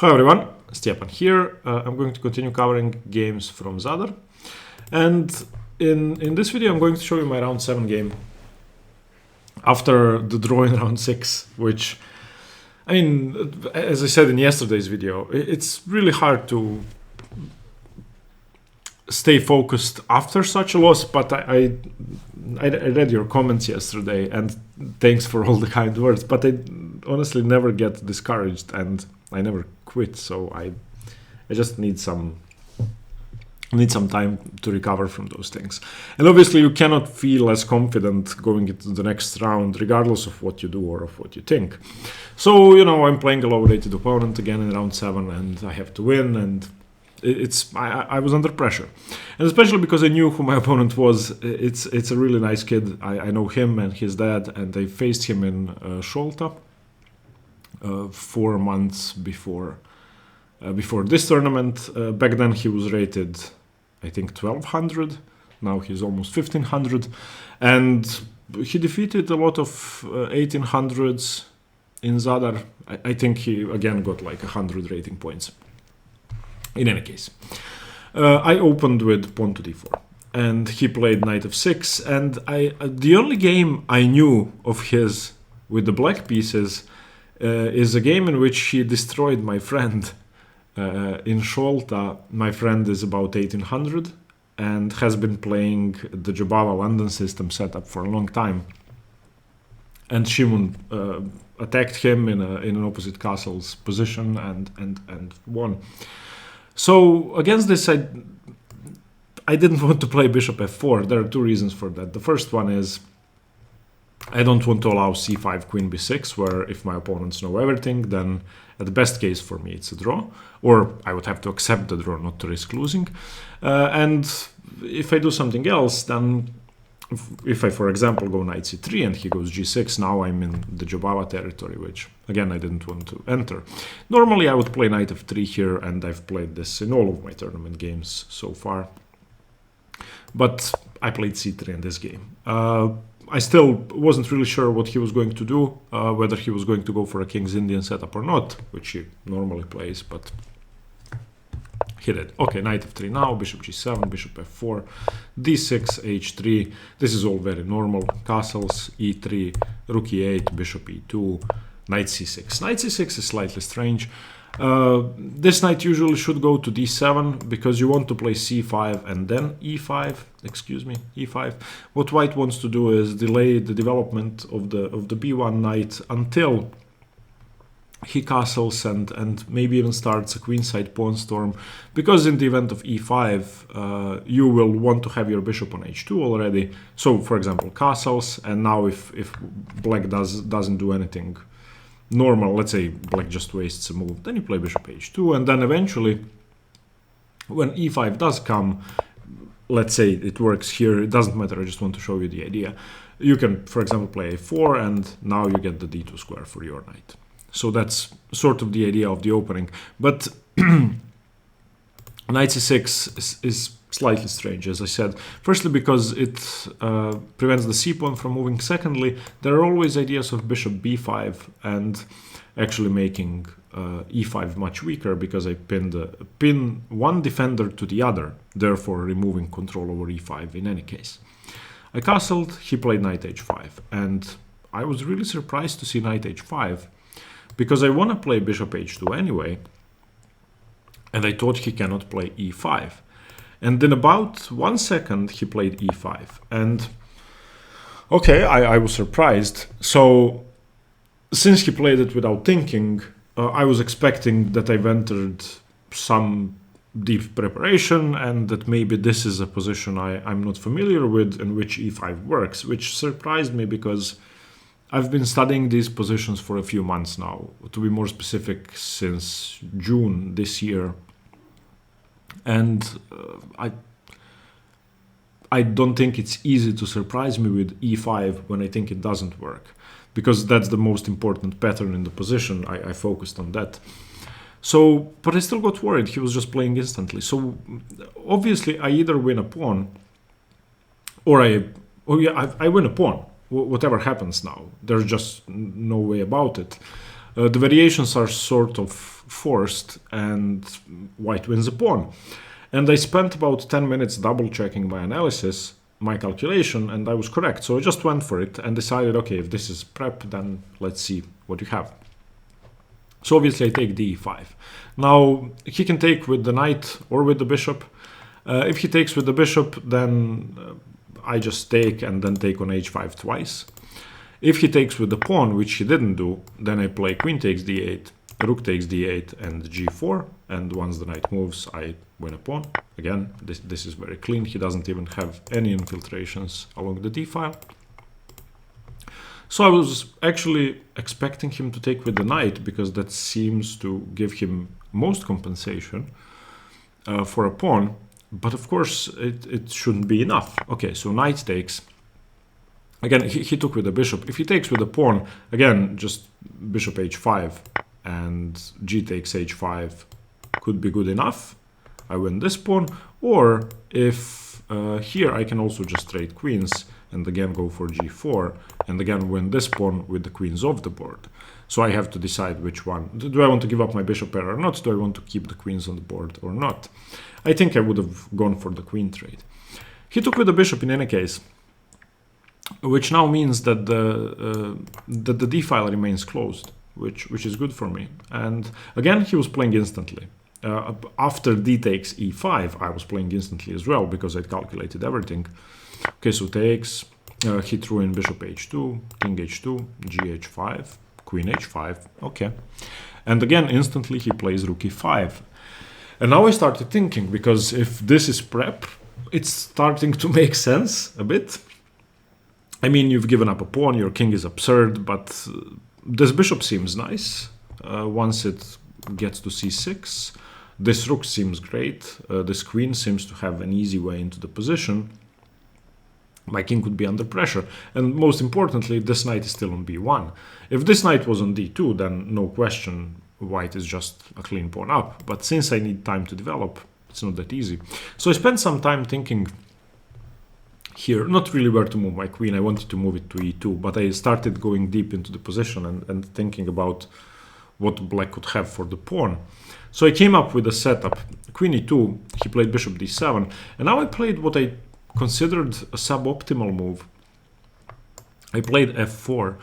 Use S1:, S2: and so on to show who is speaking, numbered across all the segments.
S1: Hi everyone, Stepan here. I'm going to continue covering games from Zadar. And in this video I'm going to show you my round 7 game after the draw in round 6, which, I mean, as I said in yesterday's video, it's really hard to stay focused after such a loss, but I read your comments yesterday and thanks for all the kind words, but I honestly never get discouraged and I never quit, so I just need some time to recover from those things. And obviously you cannot feel as confident going into the next round regardless of what you do or of what you think. So, I'm playing a low-rated opponent again in round 7 and I have to win, and I was under pressure. And especially because I knew who my opponent was. It's a really nice kid. I know him and his dad, and I faced him in Sholta 4 months before this tournament. Back then he was rated, I think, 1200. Now he's almost 1500, and he defeated a lot of 1800s in Zadar. I think he again got like 100 rating points. In any case, I opened with pawn to d4, and he played knight f6, and the only game I knew of his with the black pieces is a game in which he destroyed my friend in Sholta. My friend is about 1800 and has been playing the Jobava London system setup for a long time. And Shimon attacked him in an opposite castle's position and won. So against this, I didn't want to play bishop f4. There are two reasons for that. The first one is I don't want to allow c5, queen b6, where if my opponents know everything, then at the best case for me it's a draw, or I would have to accept the draw, not to risk losing. And if I do something else, then if I, for example, go knight c3 and he goes g6, now I'm in the Jobava territory, which again I didn't want to enter. Normally I would play knight f3 here, and I've played this in all of my tournament games so far. But I played c3 in this game. I still wasn't really sure what he was going to do, whether he was going to go for a King's Indian setup or not, which he normally plays, but he did. Okay, knight f3 now, bishop g7, bishop f4, d6, h3. This is all very normal. Castles, e3, rook e8, bishop e2, knight c6. Knight c6 is slightly strange. This knight usually should go to d7 because you want to play c5 and then e5. E5. What white wants to do is delay the development of the b1 knight until he castles and maybe even starts a queenside pawn storm, because in the event of e5 you will want to have your bishop on h2 already. So for example castles, and now if black doesn't do anything normal, let's say black just wastes a move, then you play bishop h2, and then eventually when e5 does come, let's say it works here, it doesn't matter, I just want to show you the idea. You can, for example, play a4, and now you get the d2 square for your knight. So that's sort of the idea of the opening. But knight c6 is slightly strange, as I said. Firstly, because it prevents the c-pawn from moving. Secondly, there are always ideas of bishop b5 and actually making e5 much weaker, because I pin one defender to the other, therefore removing control over e5 in any case. I castled, he played knight h5, and I was really surprised to see knight h5, because I want to play bishop h2 anyway, and I thought he cannot play e5. And in about 1 second he played e5, and okay, I was surprised. So since he played it without thinking, I was expecting that I've entered some deep preparation and that maybe this is a position I'm not familiar with in which e5 works, which surprised me because I've been studying these positions for a few months now, to be more specific, since June this year. And I don't think it's easy to surprise me with e5 when I think it doesn't work, because that's the most important pattern in the position. I focused on that. So, but I still got worried. He was just playing instantly. So obviously I either win a pawn or I win a pawn. Whatever happens now, there's just no way about it. The variations are sort of forced and white wins a pawn. And I spent about 10 minutes double checking my analysis, my calculation, and I was correct. So I just went for it and decided, okay, if this is prep, then let's see what you have. So obviously I take d5. Now he can take with the knight or with the bishop. If he takes with the bishop, then I just take and then take on h5 twice. If he takes with the pawn, which he didn't do, then I play queen takes d8, rook takes d8 and g4, and once the knight moves, I win a pawn. Again, this is very clean. He doesn't even have any infiltrations along the d file. So I was actually expecting him to take with the knight, because that seems to give him most compensation for a pawn. But of course, it shouldn't be enough. Okay, so knight takes. Again, he took with the bishop. If he takes with the pawn, again, just bishop h5 and g takes h5 could be good enough. I win this pawn. Or if here I can also just trade queens and again go for g4 and again win this pawn with the queens off the board. So I have to decide which one. Do I want to give up my bishop pair or not? Do I want to keep the queens on the board or not? I think I would have gone for the queen trade. He took with the bishop in any case, which now means that the d file remains closed, which is good for me. And again, he was playing instantly. After d takes e5, I was playing instantly as well because I calculated everything. Okay, so takes, he threw in bishop h2, king h2, g h5, queen h5, okay. And again, instantly he plays rook e5. And now I started thinking, because if this is prep, it's starting to make sense a bit. I mean, you've given up a pawn, your king is absurd, but this bishop seems nice once it gets to c6. This rook seems great. This queen seems to have an easy way into the position. My king could be under pressure. And most importantly, this knight is still on b1. If this knight was on d2, then no question, white is just a clean pawn up. But since I need time to develop, it's not that easy. So I spent some time thinking here, not really where to move my queen. I wanted to move it to e2, but I started going deep into the position and thinking about what black could have for the pawn. So I came up with a setup. Queen e2, he played bishop d7, and now I played what I considered a suboptimal move. I played f4.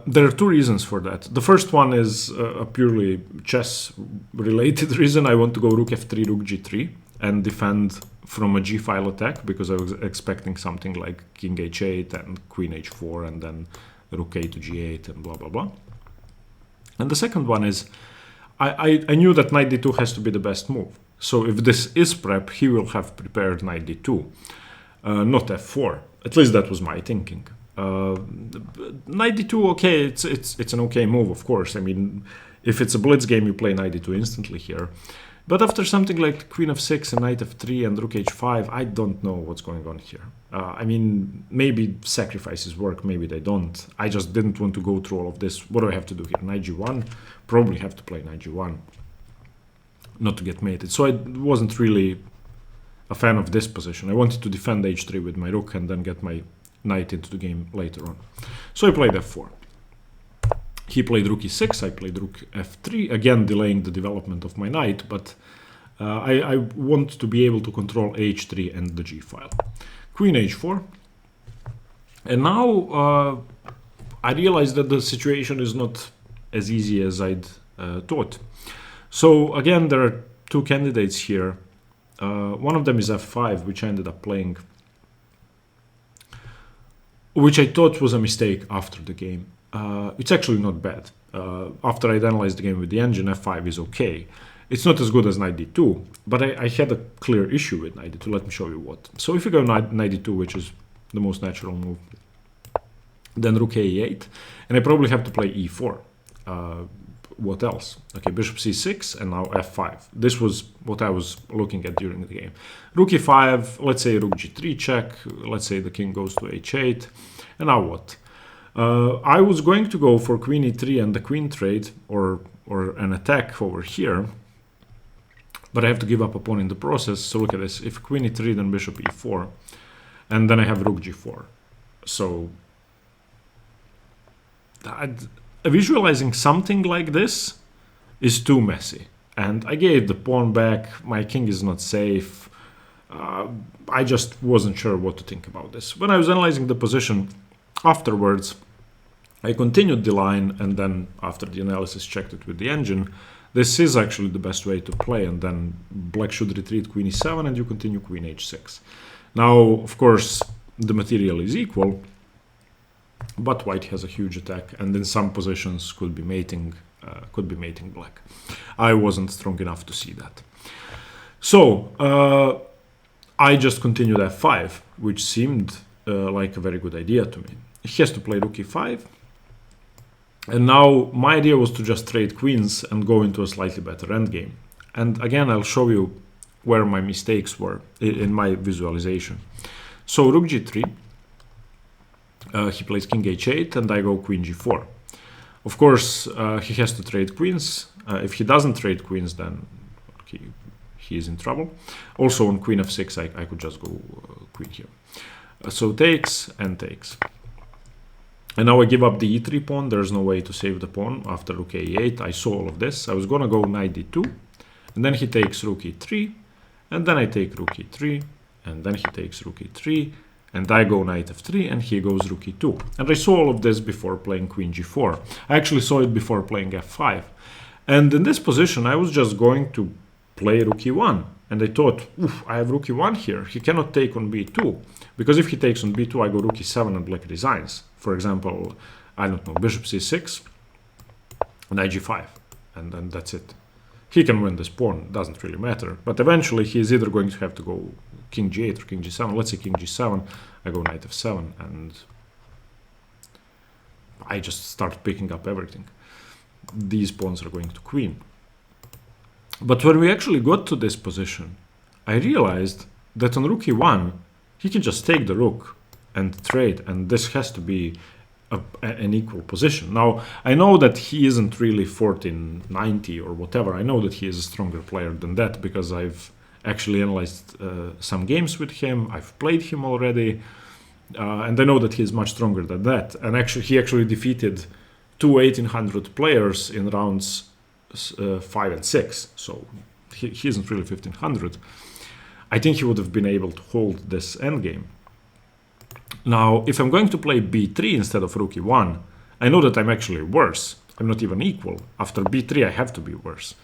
S1: There are two reasons for that. The first one is a purely chess-related reason. I want to go rook f3, rook g3, and defend from a g-file attack, because I was expecting something like king h8 and queen h4 and then rook a to g8 and blah, blah, blah. And the second one is I knew that knight d2 has to be the best move. So if this is prep, he will have prepared knight d2, not f4. At least that was my thinking. Knight d2, okay, it's an okay move, of course. I mean, if it's a blitz game, you play knight d2 instantly here. But after something like queen f6 and knight f3 and rook h5, I don't know what's going on here. I mean, maybe sacrifices work, maybe they don't. I just didn't want to go through all of this. What do I have to do here? Knight g1? Probably have to play knight g1, not to get mated. So I wasn't really a fan of this position. I wanted to defend h3 with my rook and then get my knight into the game later on. So I played f4. He played rook e6, I played rook f3, again delaying the development of my knight, but I want to be able to control h3 and the g file. Queen h4. And now I realized that the situation is not as easy as I'd thought. So again, there are two candidates here. One of them is f5, which I ended up playing, which I thought was a mistake after the game. It's actually not bad. After I analyzed the game with the engine, f5 is okay. It's not as good as knight d2, but I had a clear issue with knight d2. Let me show you what. So if you go knight d2, which is the most natural move, then rook e8, and I probably have to play e4. What else? Okay, bishop c6 and now f5. This was what I was looking at during the game. Rook e5, let's say rook g3 check, let's say the king goes to h8, and now what? I was going to go for queen e3 and the queen trade, or an attack over here, but I have to give up a pawn in the process. So look at this. If queen e3, then bishop e4, and then I have rook g4. So visualizing something like this is too messy. And I gave the pawn back, my king is not safe. I just wasn't sure what to think about this. When I was analyzing the position afterwards, I continued the line, and then after the analysis checked it with the engine. This is actually the best way to play, and then black should retreat queen e7 and you continue queen h6. Now, of course, the material is equal, but white has a huge attack, and in some positions could be mating black. I wasn't strong enough to see that. So I just continued f5, which seemed like a very good idea to me. He has to play rook e5. And now my idea was to just trade queens and go into a slightly better endgame. And again, I'll show you where my mistakes were in my visualization. So rook g3, he plays king h8, and I go queen g4. Of course, he has to trade queens. If he doesn't trade queens, then he is in trouble. Also on queen f6, I could just go queen here. So takes and takes. And now I give up the e3 pawn. There's no way to save the pawn after rook a8. I saw all of this. I was gonna go knight d2, and then he takes rook e3, and then I take rook e3, and then he takes rook e3, and I go knight f3, and he goes rook e2. And I saw all of this before playing queen g4. I actually saw it before playing f5. And in this position, I was just going to play rook e1. And I thought, oof, I have rook e1 here. He cannot take on b2. Because if he takes on b2, I go rook e7 and black resigns. For example, I don't know, bishop c6, knight g5, and then that's it. He can win this pawn, doesn't really matter. But eventually he is either going to have to go king g8 or king g7. Let's say king g7, I go knight f7, and I just start picking up everything. These pawns are going to queen. But when we actually got to this position, I realized that on rook e1, he can just take the rook and trade, and this has to be an equal position. Now, I know that he isn't really 1490 or whatever. I know that he is a stronger player than that because I've actually analyzed some games with him. I've played him already, and I know that he is much stronger than that. And actually, he actually defeated two 1800 players in rounds 5 and 6. So he isn't really 1500. I think he would have been able to hold this endgame. Now, if I'm going to play b3 instead of rook e1, I know that I'm actually worse. I'm not even equal. After b3, I have to be worse.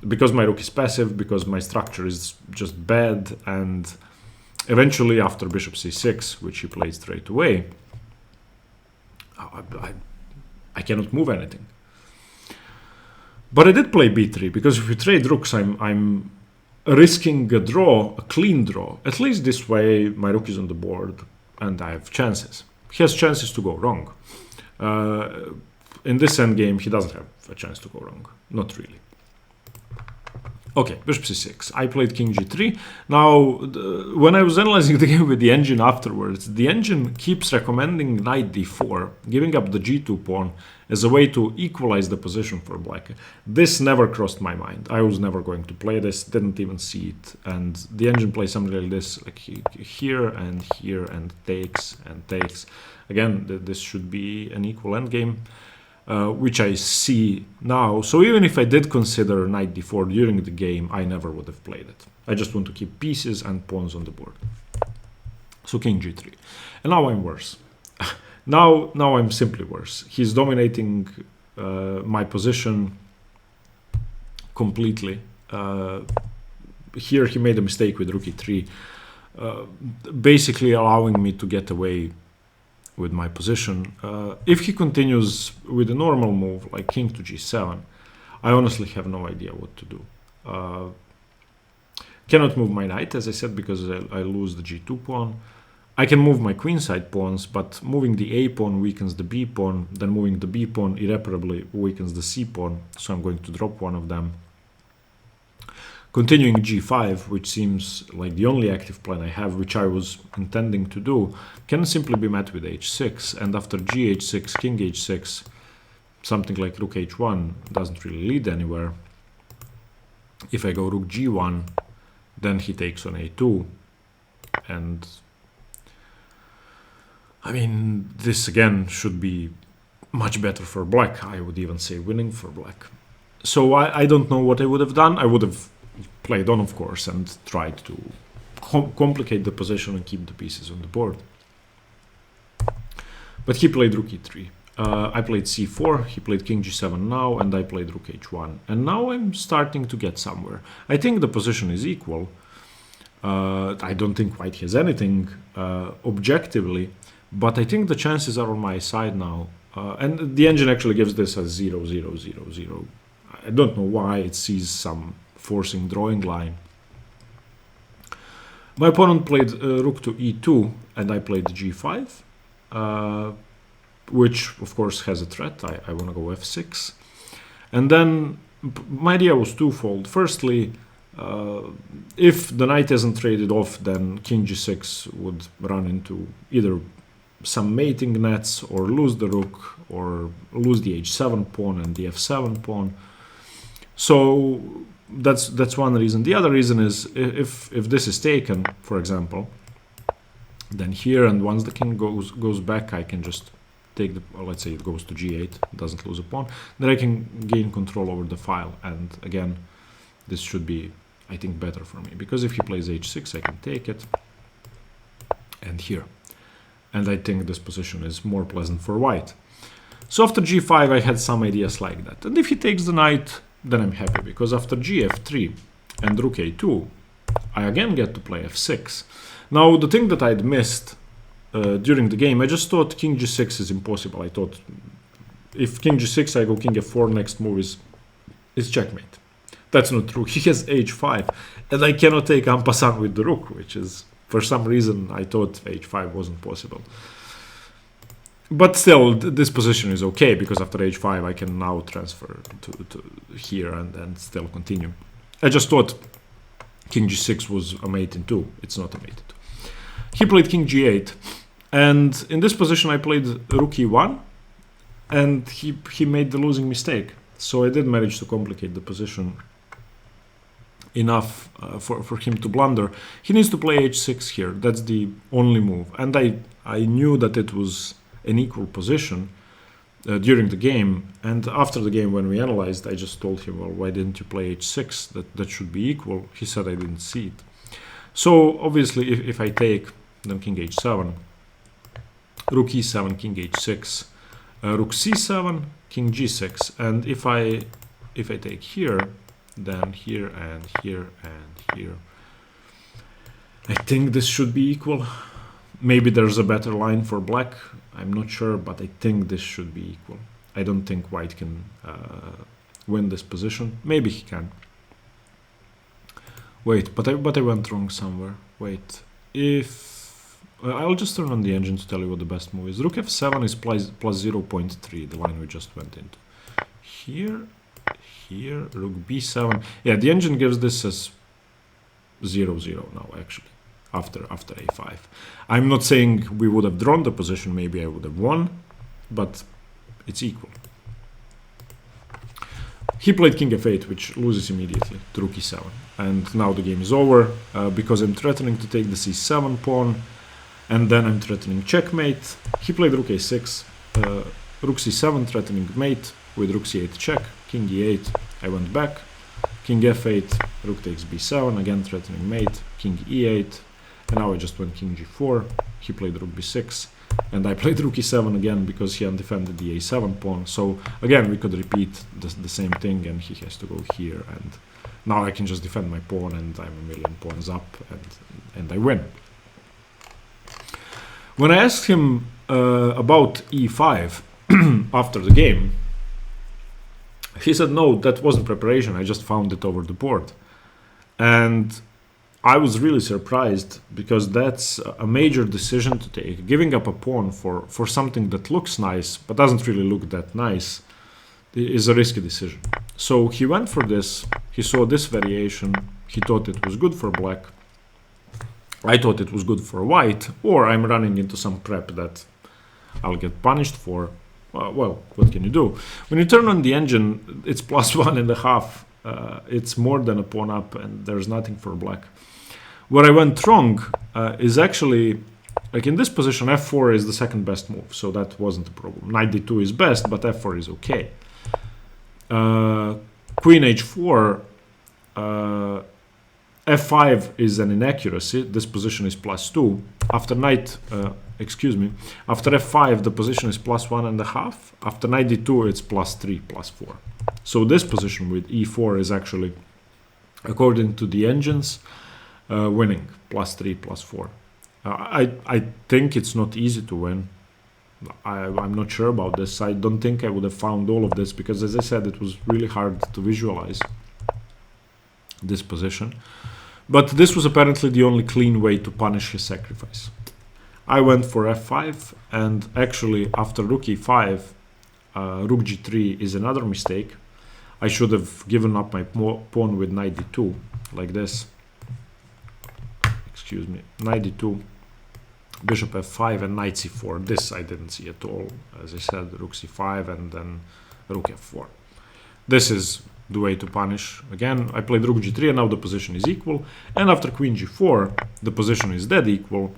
S1: Because my rook is passive, because my structure is just bad, and eventually after bishop c6, which he played straight away, I cannot move anything. But I did play b3, because if we trade rooks, I'm risking a draw, a clean draw. At least this way, my rook is on the board, and I have chances. He has chances to go wrong. In this endgame, he doesn't have a chance to go wrong. Not really. Okay, bishop c6. I played king g3. Now, when I was analyzing the game with the engine afterwards, the engine keeps recommending knight d4, giving up the g2 pawn as a way to equalize the position for black. This never crossed my mind. I was never going to play this, didn't even see it. And the engine plays something like this, like here, and takes, and takes. Again, this should be an equal endgame. Which I see now. So even if I did consider knight d4 during the game, I never would have played it. I just want to keep pieces and pawns on the board. So king g3. And now I'm worse. now I'm simply worse. He's dominating my position completely. Here he made a mistake with rook e3, basically allowing me to get away with my position. If he continues with a normal move like king to g7, I honestly have no idea what to do. Cannot move my knight, as I said, because I lose the g2 pawn. I can move my queenside pawns, but moving the a pawn weakens the b pawn, then moving the b pawn irreparably weakens the c pawn, so I'm going to drop one of them. Continuing g5, which seems like the only active plan I have, which I was intending to do, can simply be met with h6, and after gh6, king h6, something like rook h1 doesn't really lead anywhere. If I go rook g1, then he takes on a2, and I mean, this again should be much better for black. I would even say winning for black. So I don't know what I would have done. I would have played on, of course, and tried to complicate the position and keep the pieces on the board. But he played rook e3. I played c4, he played king g7 now, and I played rook h1. And now I'm starting to get somewhere. I think the position is equal. I don't think white has anything objectively, but I think the chances are on my side now. And the engine actually gives this as 0, 0, 0, 0. I don't know why it sees some forcing drawing line. My opponent played rook to e2, and I played g5. Which of course has a threat. I want to go f6. And then my idea was twofold. Firstly, if the knight isn't traded off, then king g6 would run into either some mating nets or lose the rook or lose the h7 pawn and the f7 pawn. So that's one reason. The other reason is if this is taken, for example, then here, and once the king goes back, I can just take the, let's say it goes to g8, doesn't lose a pawn, then I can gain control over the file. And again, this should be, I think, better for me, because if he plays h6, I can take it, and here. And I think this position is more pleasant for white. So after g5, I had some ideas like that. And if he takes the knight, then I'm happy, because after gf3 and rook a2, I again get to play f6. Now, the thing that I'd missed during the game, I just thought king g6 is impossible. I thought if king g6, I go king f4, next move is checkmate. That's not true. He has h5, and I cannot take en passant with the rook, which is, for some reason, I thought h5 wasn't possible. But still, this position is okay, because after h5, I can now transfer to here and still continue. I just thought king g6 was a mate in 2. It's not a mate in 2. He played king g8. And in this position, I played rook e1, and he made the losing mistake. So I did manage to complicate the position enough for him to blunder. He needs to play h6 here. That's the only move. And I knew that it was an equal position during the game. And after the game, when we analyzed, I just told him, well, why didn't you play h6? That should be equal. He said I didn't see it. So obviously, if I take, then king h7, rook e7, king h6, rook c7, king g6, and if I take here, then here and here and here, I think this should be equal. Maybe there's a better line for black, I'm not sure, but I think this should be equal. I don't think white can win this position. Maybe he can. Wait, but I went wrong somewhere. Wait, if I'll just turn on the engine to tell you what the best move is. Rook f7 is plus 0.3, the line we just went into. Here, rook b7. Yeah, the engine gives this as 0-0 now, actually, after a5. I'm not saying we would have drawn the position, maybe I would have won, but it's equal. He played king f8, which loses immediately to rook e7. And now the game is over, because I'm threatening to take the c7 pawn, and then I'm threatening checkmate. He played rook a6, rook c7 threatening mate with rook c8 check, king e8, I went back, king f8, rook takes b7, again threatening mate, king e8, and now I just went king g4, he played rook b6, and I played rook e7 again because he undefended the a7 pawn. So again, we could repeat the same thing, and he has to go here, and now I can just defend my pawn, and I'm a million pawns up, and I win. When I asked him about e5 after the game, he said, no, that wasn't preparation, I just found it over the board. And I was really surprised, because that's a major decision to take. Giving up a pawn for something that looks nice, but doesn't really look that nice, is a risky decision. So he went for this, he saw this variation, he thought it was good for black. I thought it was good for white, or I'm running into some prep that I'll get punished for. Well, what can you do? When you turn on the engine, it's plus 1.5. It's more than a pawn up, and there's nothing for black. Where I went wrong is actually, like in this position, f4 is the second best move, so that wasn't a problem. Knight d2 is best, but f4 is okay. Queen h4, f5 is an inaccuracy. This position is +2. After knight, after f5, the position is +1.5. After knight d2, it's +3, +4. So this position with e4 is actually, according to the engines, winning, +3, +4. I think it's not easy to win. I'm not sure about this. I don't think I would have found all of this because, as I said, it was really hard to visualize this position. But this was apparently the only clean way to punish his sacrifice. I went for f5, and actually after rook e5, rook g3 is another mistake. I should have given up my pawn with knight d2, like this. Excuse me, knight d2, bishop f5, and knight c4. This I didn't see at all. As I said, rook c5 and then rook f4. This is the way to punish. Again, I played rook g3 and now the position is equal. And after queen g4, the position is dead equal.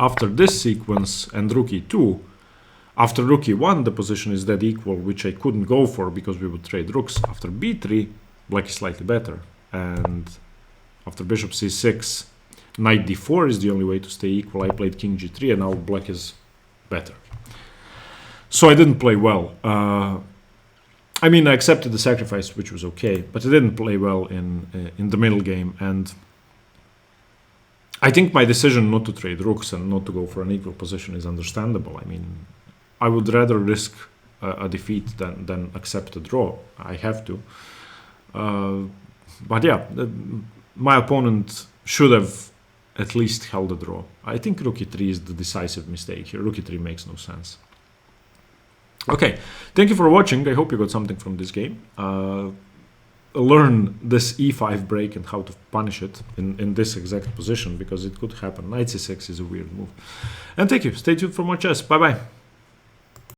S1: After this sequence and rook e2, after rook e1, the position is dead equal, which I couldn't go for because we would trade rooks. After b3, black is slightly better. And after bishop c6, knight d4 is the only way to stay equal. I played king g3 and now black is better. So I didn't play well. I mean, I accepted the sacrifice, which was okay, but I didn't play well in the middle game. And I think my decision not to trade rooks and not to go for an equal position is understandable. I mean, I would rather risk a defeat than accept a draw. I have to. But yeah, my opponent should have at least held a draw. I think rook e3 is the decisive mistake here. Rook e3 makes no sense. Okay, thank you for watching. I hope you got something from this game. Learn this e5 break and how to punish it in this exact position, because it could happen. Knight c6 is a weird move. And thank you. Stay tuned for more chess. Bye bye.